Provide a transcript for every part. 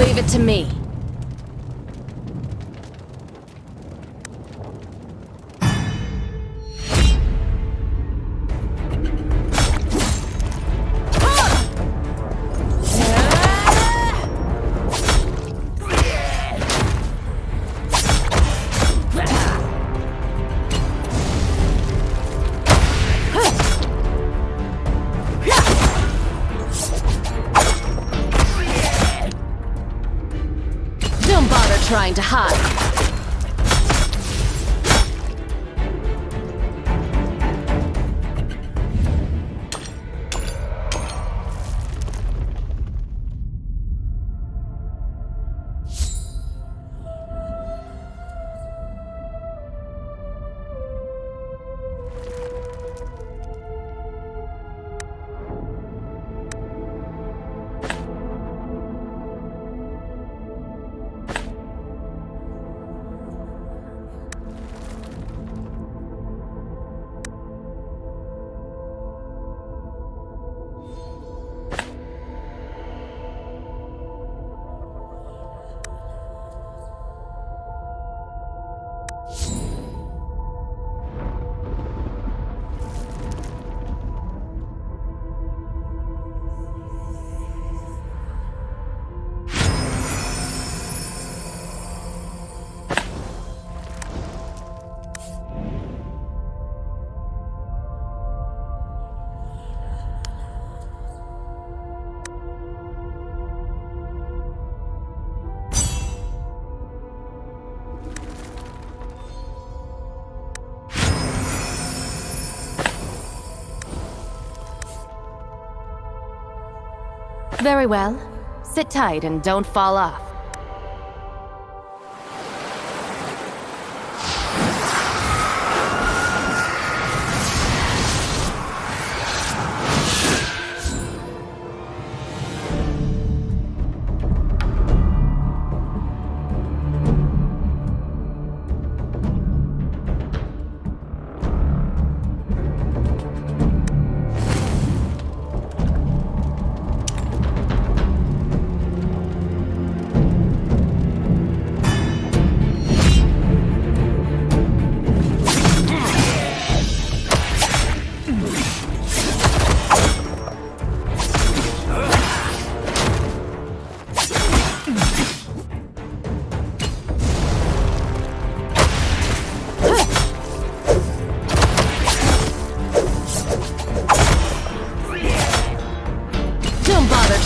Leave it to me. Trying to hide. Very well. Sit tight and don't fall off.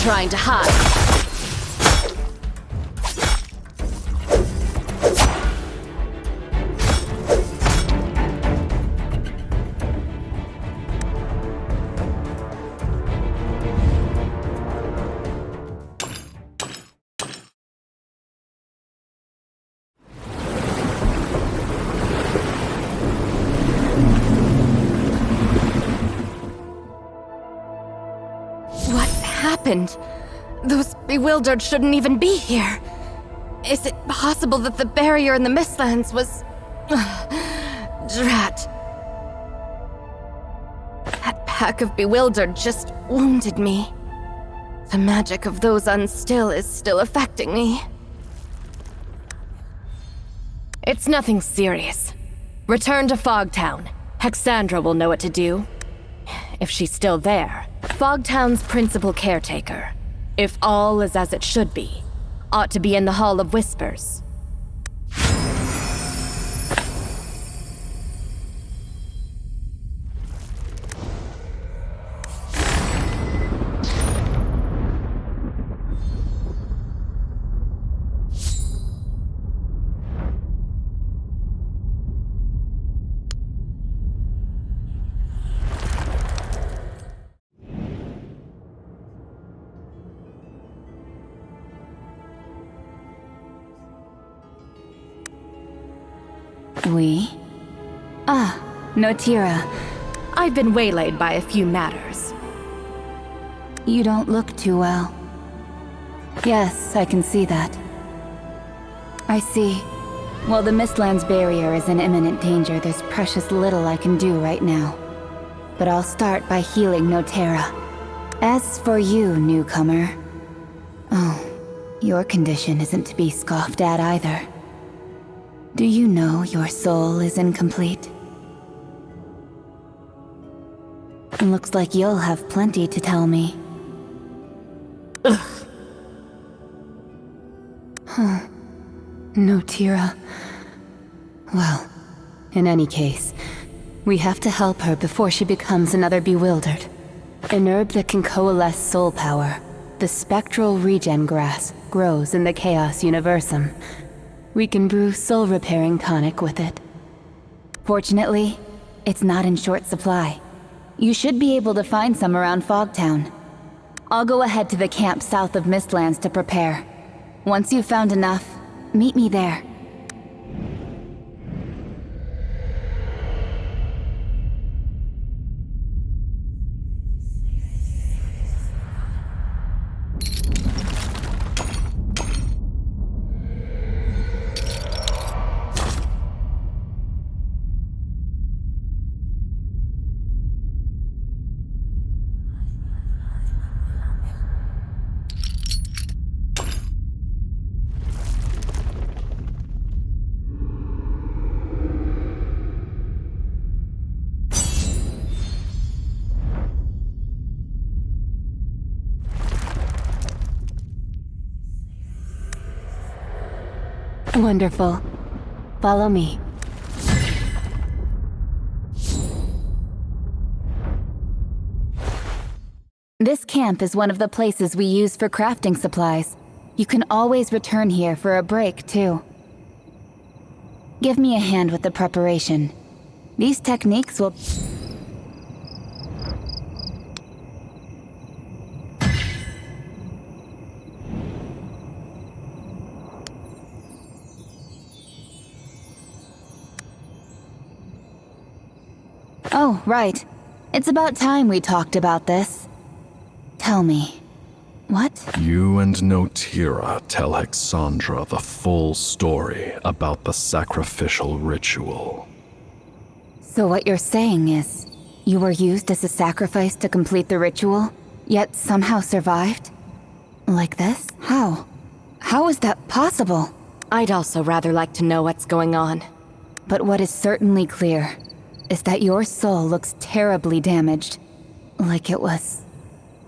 Trying to hide. What happened? Those bewildered shouldn't even be here. Is it possible that the barrier in the Mistlands was... Drat. That pack of bewildered just wounded me. The magic of those unstill is still affecting me. It's nothing serious. Return to Fogtown. Hexandra will know what to do. If she's still there. Fogtown's principal caretaker, if all is as it should be, ought to be in the Hall of Whispers. We? Ah, Notira. I've been waylaid by a few matters. You don't look too well. Yes, I can see that. I see. While the Mistlands barrier is in imminent danger, there's precious little I can do right now. But I'll start by healing Notira. As for you, newcomer... Oh, Your condition isn't to be scoffed at either. Do you know your soul is incomplete? Looks like you'll have plenty to tell me. No, Tira. Well, in any case, we have to help her before she becomes another bewildered. An herb that can coalesce soul power, the spectral regen grass, grows in the Chaos Universum. We can brew soul-repairing tonic with it. Fortunately, it's not in short supply. You should be able to find some around Fogtown. I'll go ahead to the camp south of Mistlands to prepare. Once you've found enough, meet me there. Wonderful. Follow me. This camp is one of the places we use for crafting supplies. You can always return here for a break, too. Give me a hand with the preparation. These techniques will... Oh, right. It's about time we talked about this. Tell me, what? You and Notira tell Hexandra the full story about the sacrificial ritual. So what you're saying is, you were used as a sacrifice to complete the ritual, yet somehow survived? Like this? How? How is that possible? I'd also rather like to know what's going on. But what is certainly clear is that your soul looks terribly damaged. Like it was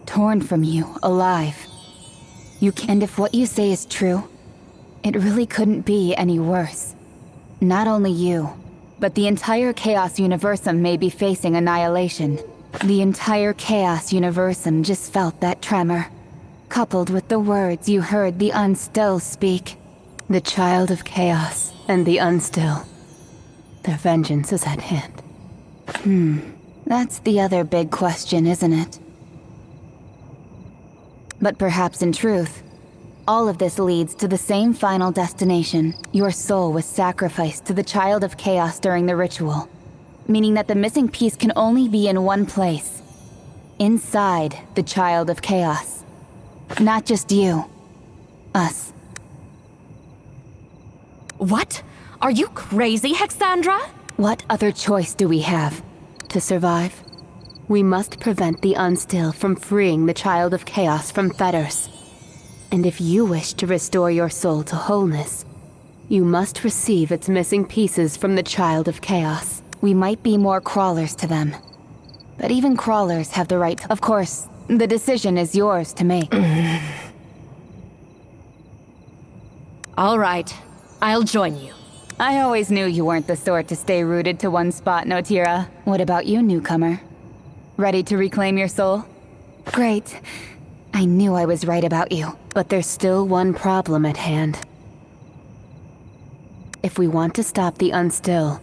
torn from you, alive. And if what you say is true, it really couldn't be any worse. Not only you, but the entire Chaos Universum may be facing annihilation. The entire Chaos Universum just felt that tremor, coupled with the words you heard the Unstill speak. The Child of Chaos and the Unstill. Their vengeance is at hand. That's the other big question, isn't it? But perhaps in truth, all of this leads to the same final destination. Your soul was sacrificed to the Child of Chaos during the ritual, meaning that the missing piece can only be in one place. Inside the Child of Chaos. Not just you. Us. What? Are you crazy, Hexandra? What other choice do we have? To survive, we must prevent the Unstill from freeing the Child of Chaos from fetters. And if you wish to restore your soul to wholeness, you must receive its missing pieces from the Child of Chaos. We might be more crawlers to them, but even crawlers have the right to... Of course, the decision is yours to make. All right, I'll join you. I always knew you weren't the sort to stay rooted to one spot, Notira. What about you, newcomer? Ready to reclaim your soul? Great. I knew I was right about you. But there's still one problem at hand. If we want to stop the Unstill,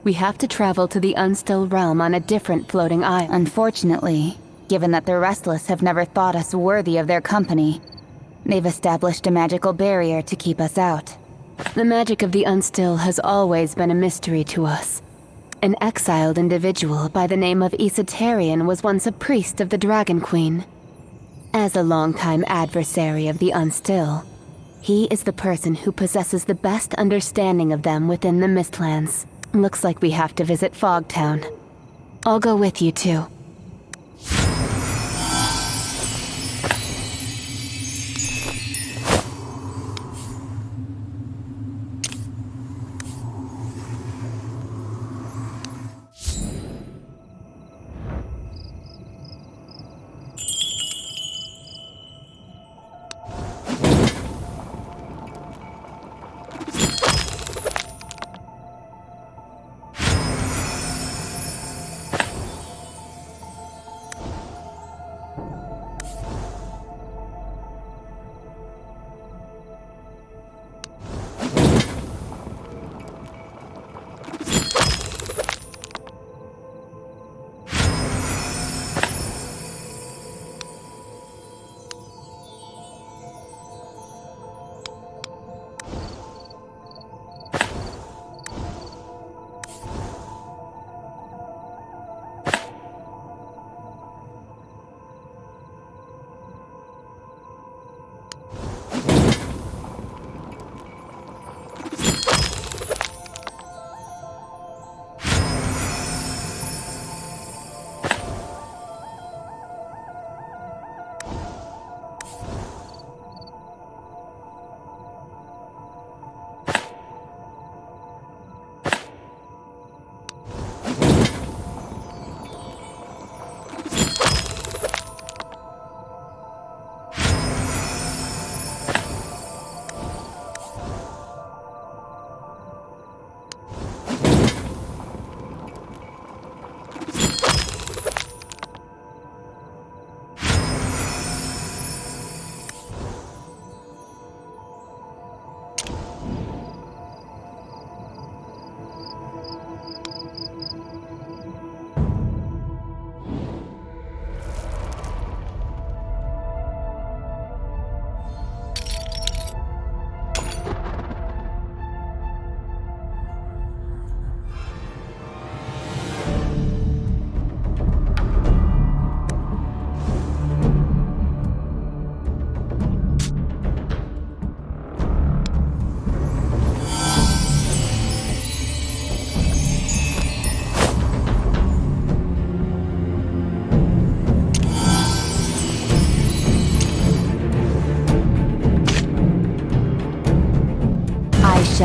we have to travel to the Unstill realm on a different floating isle. Unfortunately, given that the Restless have never thought us worthy of their company, they've established a magical barrier to keep us out. The magic of the Unstill has always been a mystery to us. An exiled individual by the name of Esoterian was once a priest of the Dragon Queen. As a longtime adversary of the Unstill, he is the person who possesses the best understanding of them within the Mistlands. Looks like we have to visit Fogtown. I'll go with you too.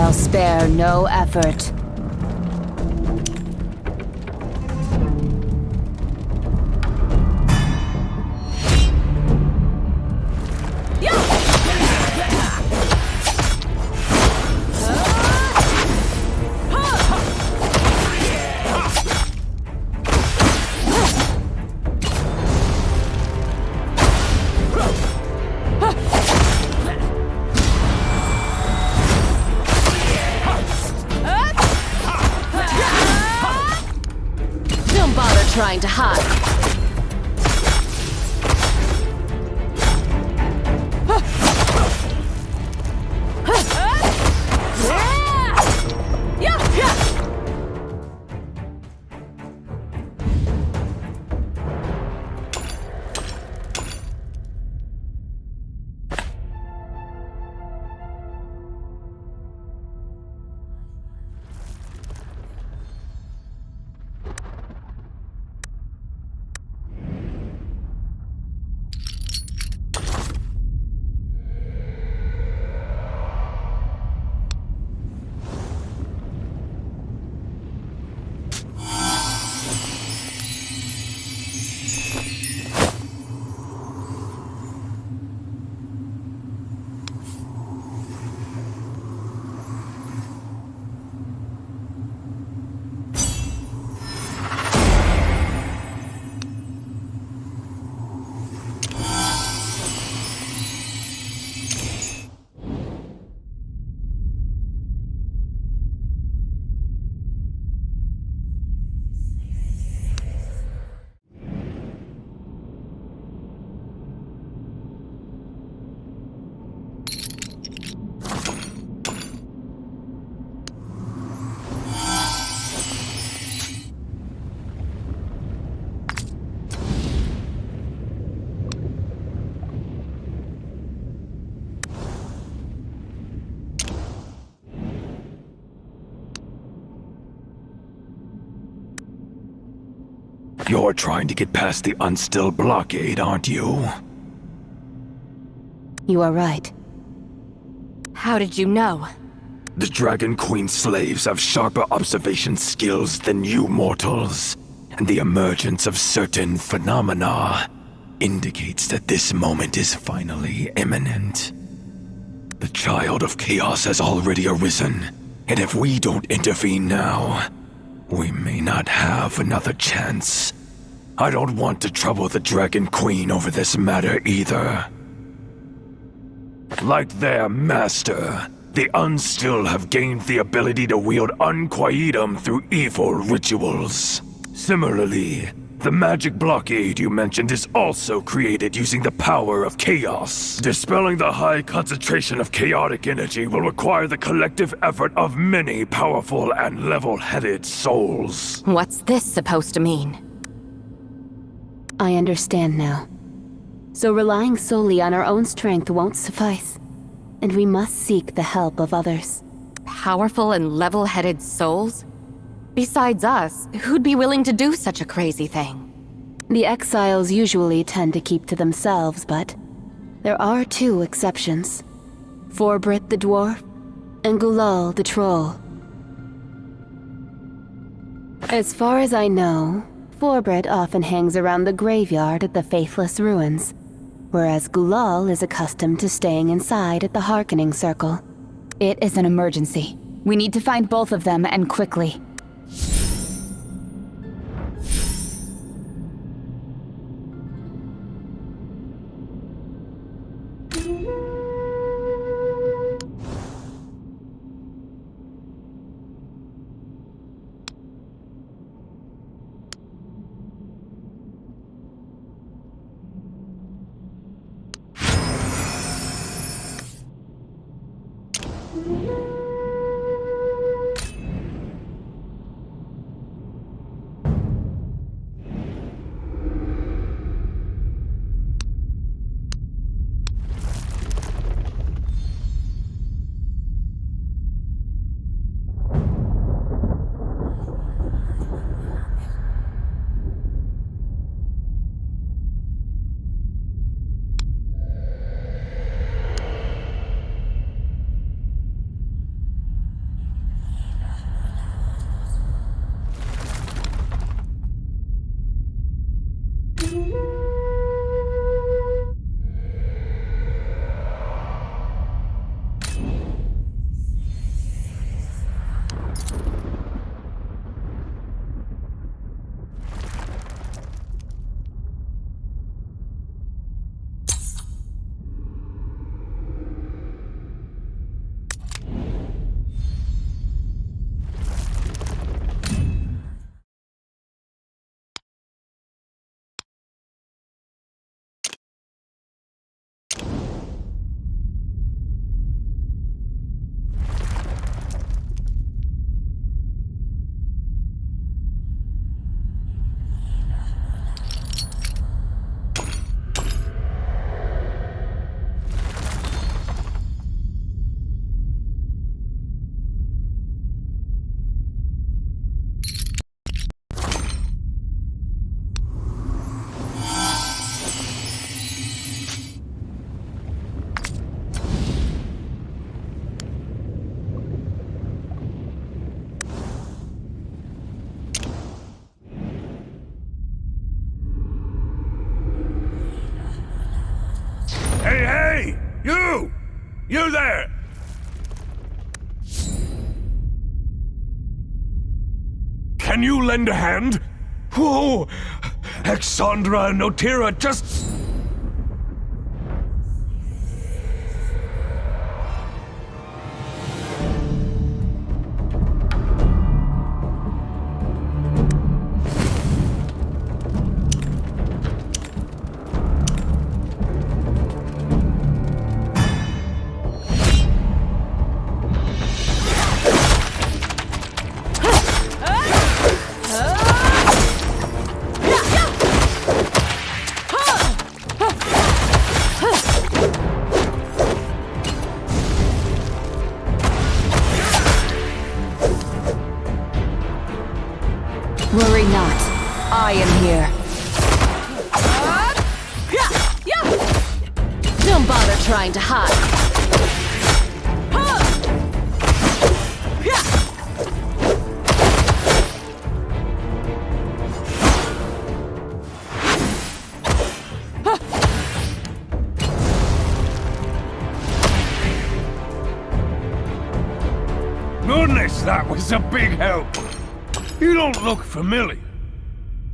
shall spare no effort. Don't bother trying to hide. You're trying to get past the unstill blockade, aren't you? You are right. How did you know? The Dragon Queen slaves have sharper observation skills than you mortals, and the emergence of certain phenomena indicates that this moment is finally imminent. The child of chaos has already arisen, and if we don't intervene now, we may not have another chance. I don't want to trouble the Dragon Queen over this matter either. Like their master, the Unstill have gained the ability to wield Unquietum through evil rituals. Similarly, the magic blockade you mentioned is also created using the power of chaos. Dispelling the high concentration of chaotic energy will require the collective effort of many powerful and level-headed souls. What's this supposed to mean? I understand now. So relying solely on our own strength won't suffice, and we must seek the help of others. Powerful and level-headed souls? Besides us, who'd be willing to do such a crazy thing? The exiles usually tend to keep to themselves, but there are two exceptions. Forbrit the dwarf, and Gulal the troll. As far as I know, Forbrit often hangs around the graveyard at the Faithless Ruins, whereas Gulal is accustomed to staying inside at the Harkening Circle. It is an emergency. We need to find both of them, and quickly. Can you lend a hand? Whoa! Exandra and Notira just... Worry not. I am here. Don't bother trying to hide. Goodness, that was a big help. You don't look familiar.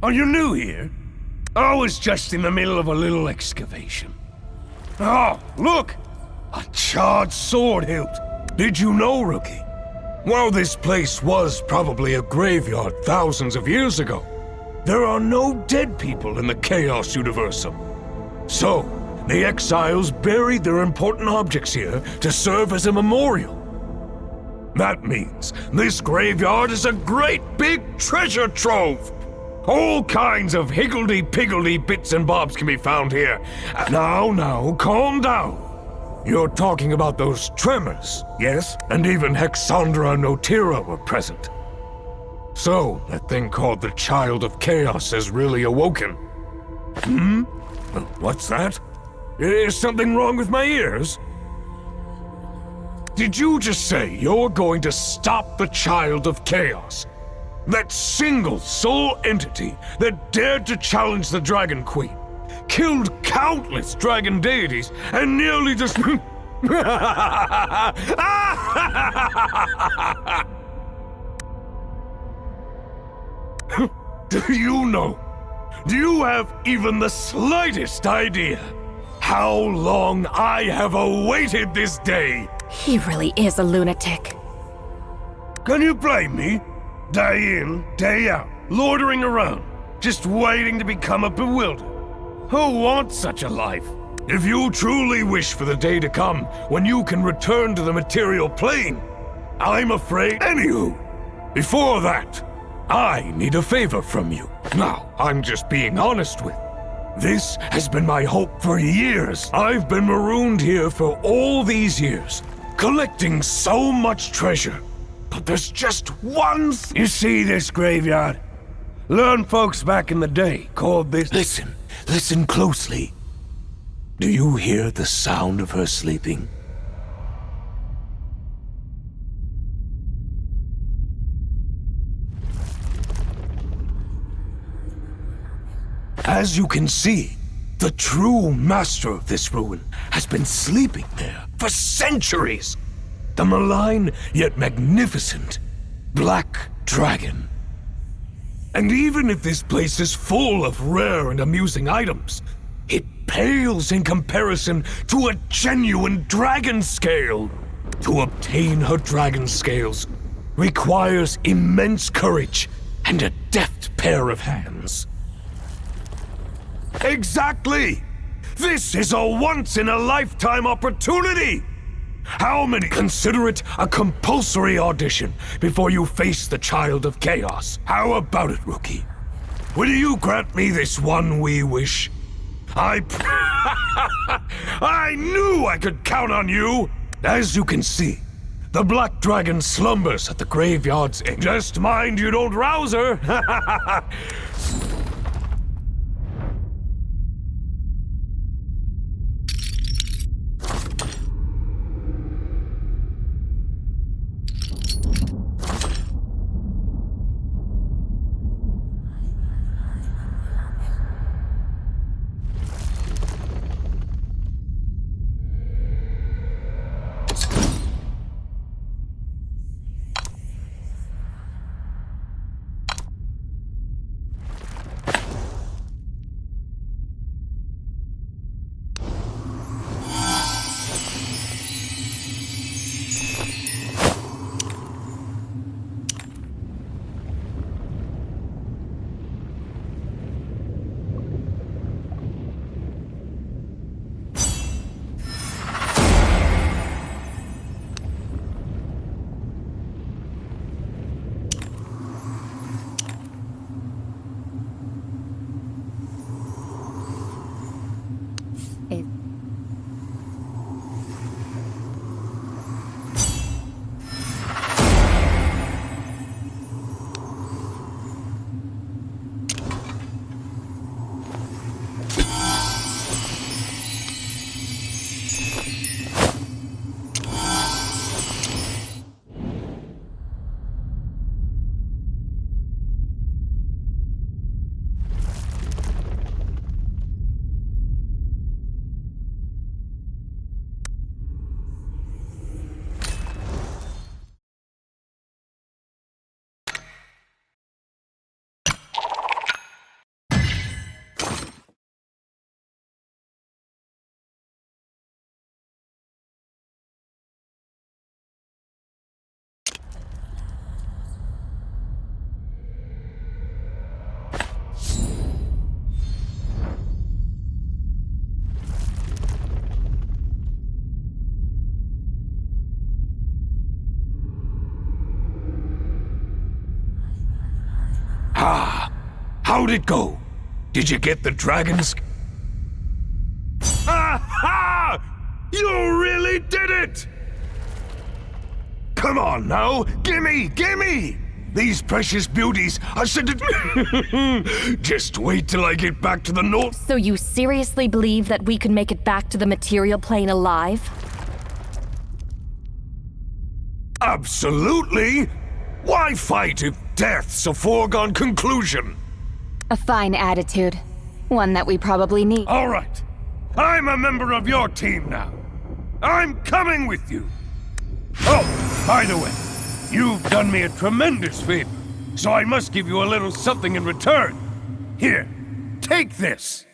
Are you new here? I was just in the middle of a little excavation. Oh, look! A charred sword hilt. Did you know, Rookie? While this place was probably a graveyard thousands of years ago, there are no dead people in the Chaos Universum. So, the exiles buried their important objects here to serve as a memorial. That means this graveyard is a great big treasure trove. All kinds of higgledy-piggledy bits and bobs can be found here. Now, calm down. You're talking about those tremors, yes? And even Hexandra and Notira were present. So, that thing called the Child of Chaos has really awoken. What's that? Is something wrong with my ears? Did you just say you're going to stop the Child of Chaos? That single sole entity that dared to challenge the Dragon Queen, killed countless dragon deities, and nearly just... Do you know? Do you have even the slightest idea how long I have awaited this day? He really is a lunatic. Can you blame me? Day in, day out, loitering around, just waiting to become a bewildered. Who wants such a life? If you truly wish for the day to come when you can return to the material plane, I'm afraid... Anywho, before that, I need a favor from you. Now, I'm just being honest with you. This has been my hope for years. I've been marooned here for all these years, collecting so much treasure. But there's just one... You see this graveyard? Learned folks back in the day called this... Listen closely. Do you hear the sound of her sleeping? As you can see, the true master of this ruin has been sleeping there for centuries. The malign yet magnificent Black Dragon. And even if this place is full of rare and amusing items, it pales in comparison to a genuine dragon scale. To obtain her dragon scales requires immense courage and a deft pair of hands. Exactly! This is a once-in-a-lifetime opportunity! How many consider it a compulsory audition before you face the Child of Chaos? How about it, Rookie? Will you grant me this one wee wish? I knew I could count on you! As you can see, the Black Dragon slumbers at the graveyard's edge. Just mind you don't rouse her! Ah, how'd it go? Did you get the dragons? Ha! You really did it! Come on now, gimme! These precious beauties are Just wait till I get back to the north. So you seriously believe that we could make it back to the material plane alive? Absolutely! Why fight if death's a foregone conclusion? A fine attitude. One that we probably need. All right. I'm a member of your team now. I'm coming with you. Oh, by the way, you've done me a tremendous favor, so I must give you a little something in return. Here, take this.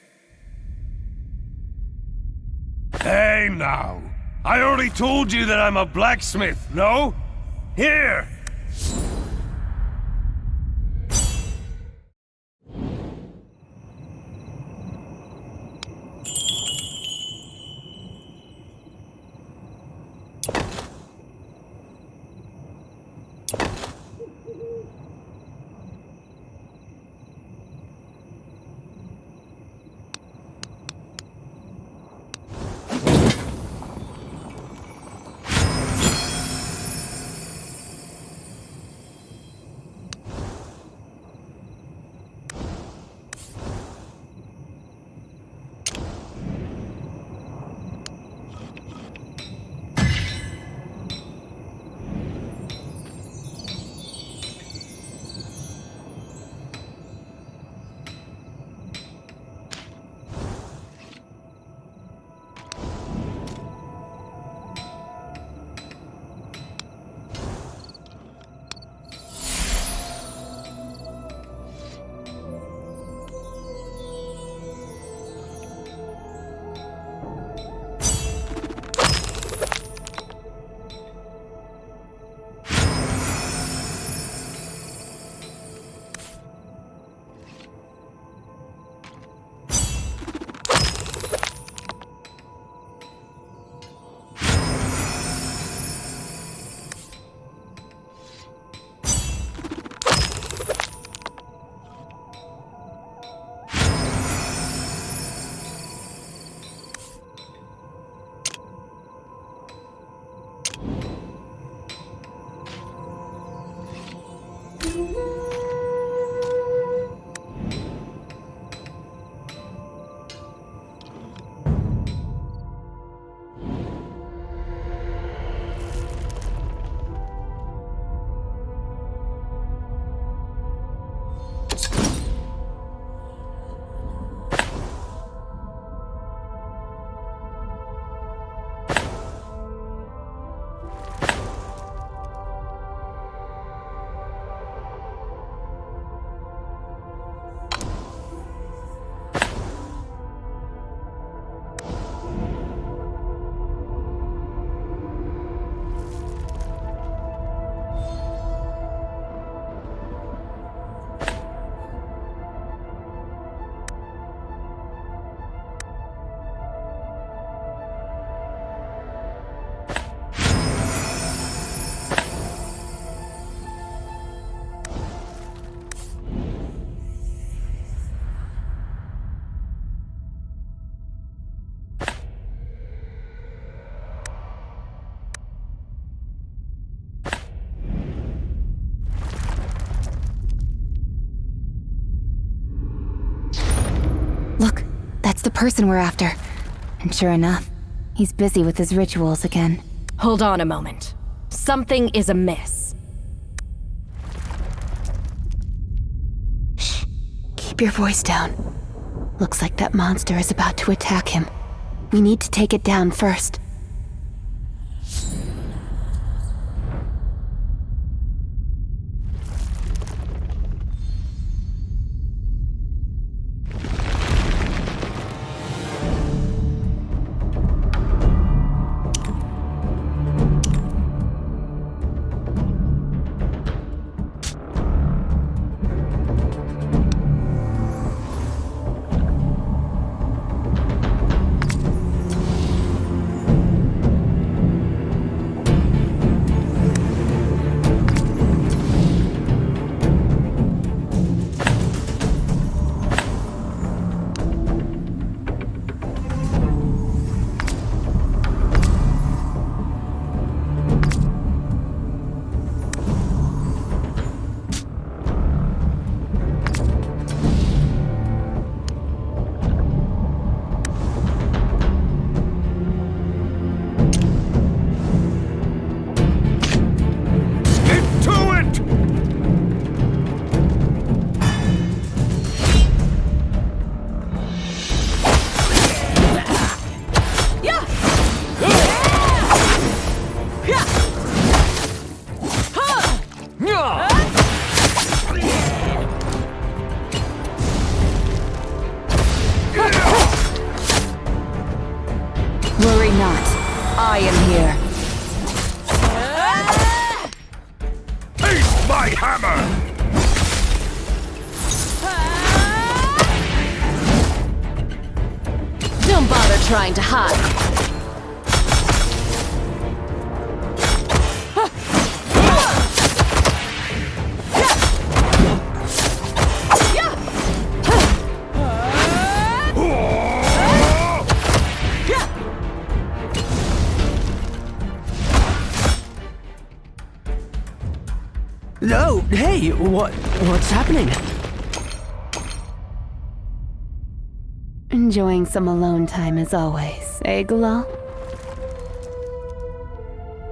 Hey now, I already told you that I'm a blacksmith, no? Here! Look, that's the person we're after. And sure enough, he's busy with his rituals again. Hold on a moment. Something is amiss. Shh. Keep your voice down. Looks like that monster is about to attack him. We need to take it down first. hammer! Don't bother trying to hide. Oh, hey, what's happening? Enjoying some alone time as always, eh, Galal?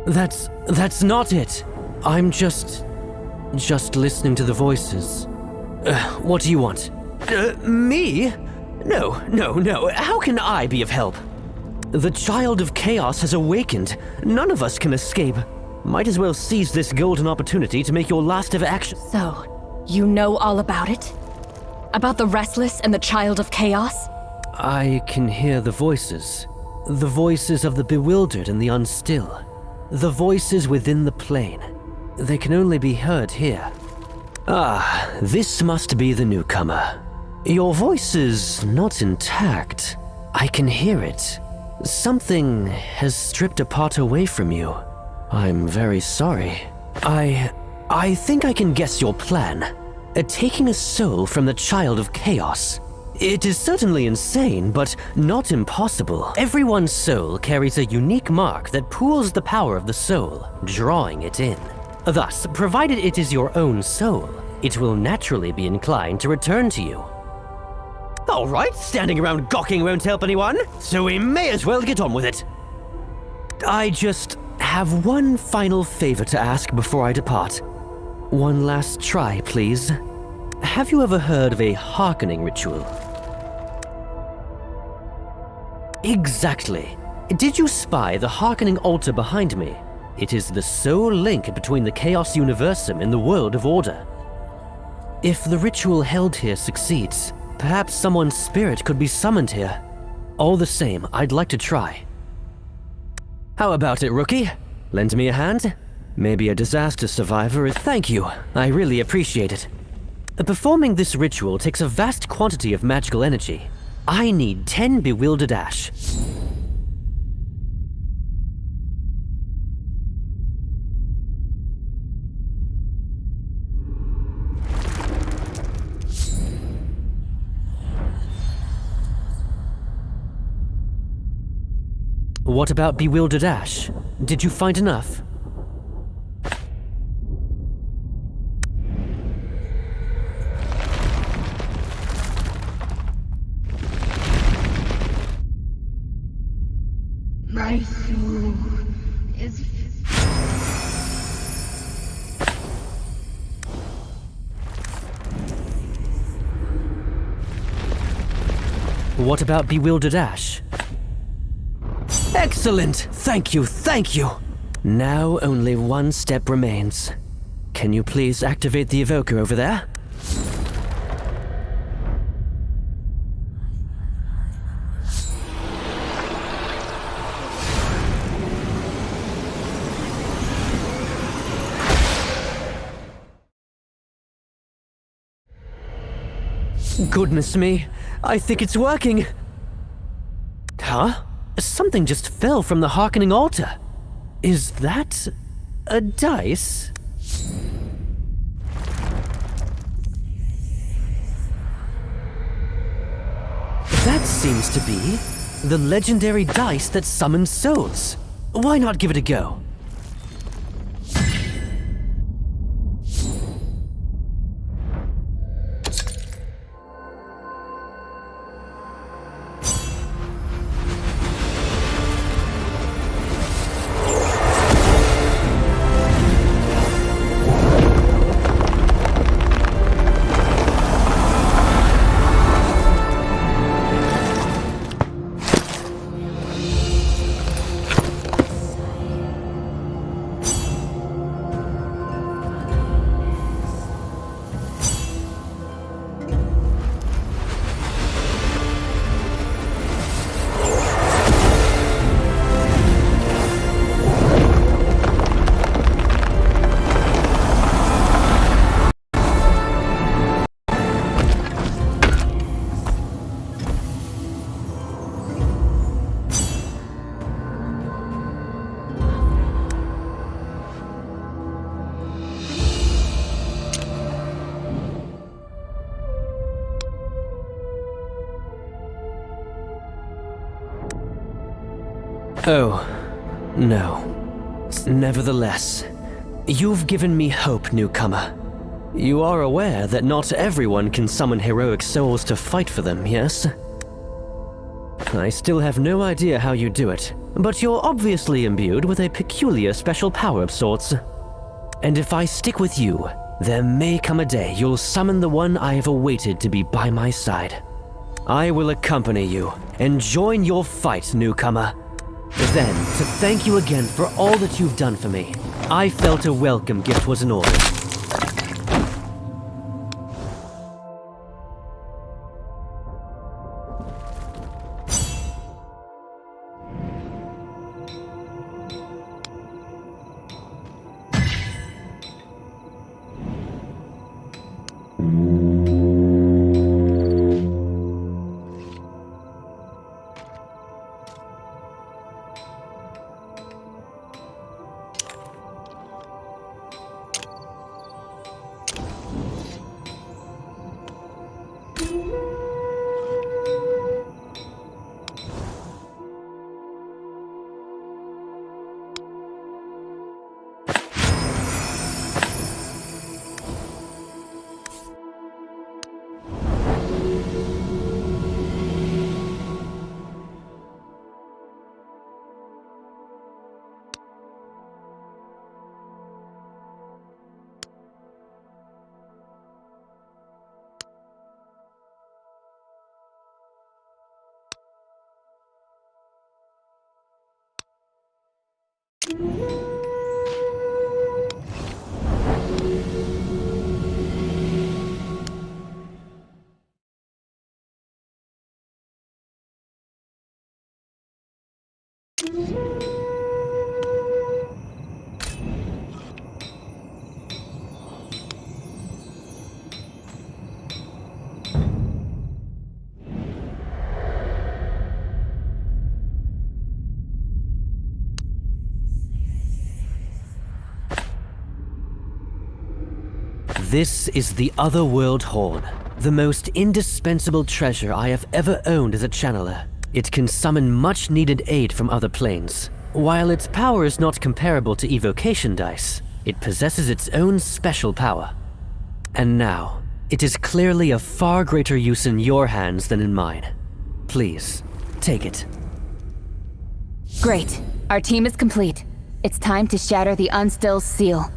That's not it. I'm just listening to the voices. What do you want? Me? No. How can I be of help? The Child of Chaos has awakened. None of us can escape. Might as well seize this golden opportunity to make your last ever action. So, you know all about it? About the Restless and the Child of Chaos? I can hear the voices. The voices of the bewildered and the unstill. The voices within the plane. They can only be heard here. Ah, this must be the newcomer. Your voice is not intact. I can hear it. Something has stripped a part away from you. I'm very sorry. I think I can guess your plan. Taking a soul from the Child of Chaos. It is certainly insane, but not impossible. Everyone's soul carries a unique mark that pools the power of the soul, drawing it in. Thus, provided it is your own soul, it will naturally be inclined to return to you. All right, standing around gawking won't help anyone, so we may as well get on with it. I just have one final favor to ask before I depart. One last try, please. Have you ever heard of a hearkening ritual? Exactly. Did you spy the hearkening altar behind me? It is the sole link between the Chaos Universum and the world of order. If the ritual held here succeeds, perhaps someone's spirit could be summoned here. All the same, I'd like to try. How about it, rookie? Lend me a hand? Maybe a disaster survivor is— Thank you, I really appreciate it. Performing this ritual takes a vast quantity of magical energy. I need 10 bewildered ash. What about bewildered ash? Did you find enough? My soul is... What about bewildered ash? Excellent! Thank you. Now only one step remains. Can you please activate the evoker over there? Goodness me, I think it's working. Huh? Something just fell from the hearkening altar. Is that a dice? That seems to be the legendary dice that summons souls. Why not give it a go? Oh, no. Nevertheless, you've given me hope, newcomer. You are aware that not everyone can summon heroic souls to fight for them, yes? I still have no idea how you do it, but you're obviously imbued with a peculiar special power of sorts. And if I stick with you, there may come a day you'll summon the one I have awaited to be by my side. I will accompany you and join your fight, newcomer. Then, to thank you again for all that you've done for me, I felt a welcome gift was in order. This is the Otherworld Horn, the most indispensable treasure I have ever owned as a channeler. It can summon much-needed aid from other planes. While its power is not comparable to evocation dice, it possesses its own special power. And now, it is clearly of far greater use in your hands than in mine. Please, take it. Great. Our team is complete. It's time to shatter the Unstill's seal.